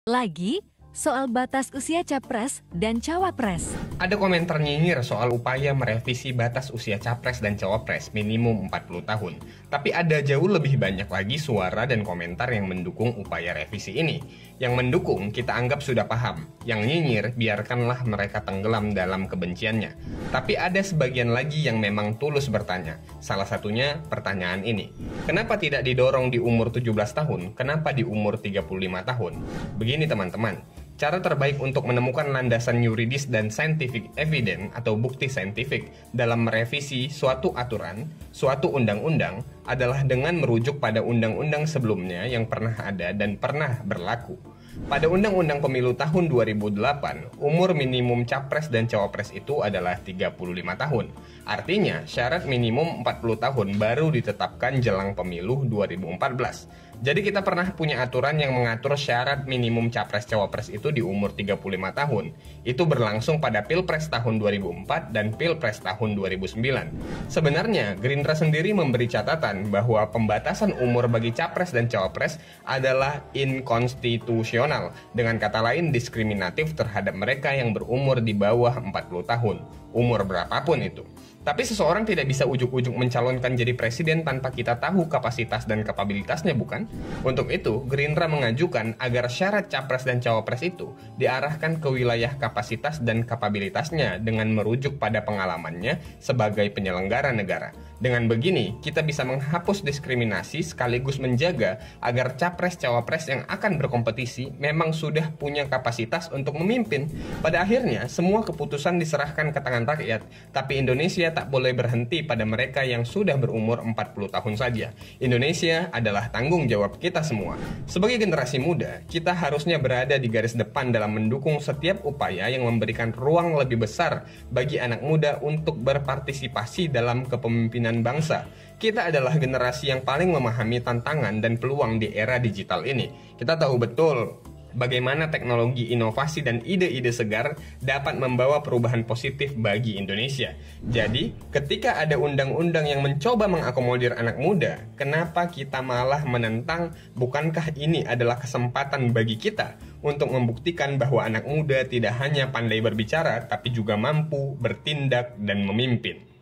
Lagi, soal batas usia capres dan cawapres. Ada komentar nyinyir soal upaya merevisi batas usia capres dan cawapres minimum 40 tahun. Tapi ada jauh lebih banyak lagi suara dan komentar yang mendukung upaya revisi ini. Yang mendukung kita anggap sudah paham. Yang nyinyir biarkanlah mereka tenggelam dalam kebenciannya. Tapi ada sebagian lagi yang memang tulus bertanya. Salah satunya pertanyaan ini. Kenapa tidak didorong di umur 17 tahun? Kenapa di umur 35 tahun? Begini teman-teman. Cara terbaik untuk menemukan landasan yuridis dan scientific evidence atau bukti saintifik dalam merevisi suatu aturan, suatu undang-undang adalah dengan merujuk pada undang-undang sebelumnya yang pernah ada dan pernah berlaku. Pada Undang-Undang Pemilu tahun 2008, umur minimum capres dan cawapres itu adalah 35 tahun. Artinya, syarat minimum 40 tahun baru ditetapkan jelang pemilu 2014. Jadi kita pernah punya aturan yang mengatur syarat minimum capres-cawapres itu di umur 35 tahun. Itu berlangsung pada Pilpres tahun 2004 dan Pilpres tahun 2009. Sebenarnya, Gerindra sendiri memberi catatan bahwa pembatasan umur bagi capres dan cawapres adalah inkonstitusional. Dengan kata lain, diskriminatif terhadap mereka yang berumur di bawah 40 tahun. Umur berapapun itu. Tapi seseorang tidak bisa ujuk-ujuk mencalonkan jadi presiden tanpa kita tahu kapasitas dan kapabilitasnya, bukan? Untuk itu, Gerindra mengajukan agar syarat capres dan cawapres itu diarahkan ke wilayah kapasitas dan kapabilitasnya dengan merujuk pada pengalamannya sebagai penyelenggara negara. Dengan begini, kita bisa menghapus diskriminasi sekaligus menjaga agar capres-cawapres yang akan berkompetisi memang sudah punya kapasitas untuk memimpin. Pada akhirnya, semua keputusan diserahkan ke tangan rakyat, tapi Indonesia tak boleh berhenti pada mereka yang sudah berumur 40 tahun saja. Indonesia adalah tanggung jawab kita semua. Sebagai generasi muda, kita harusnya berada di garis depan dalam mendukung setiap upaya yang memberikan ruang lebih besar bagi anak muda untuk berpartisipasi dalam kepemimpinan bangsa. Kita adalah generasi yang paling memahami tantangan dan peluang di era digital ini. Kita tahu betul bagaimana teknologi, inovasi, dan ide-ide segar dapat membawa perubahan positif bagi Indonesia. Jadi, ketika ada undang-undang yang mencoba mengakomodir anak muda, kenapa kita malah menentang? Bukankah ini adalah kesempatan bagi kita untuk membuktikan bahwa anak muda tidak hanya pandai berbicara, tapi juga mampu bertindak dan memimpin?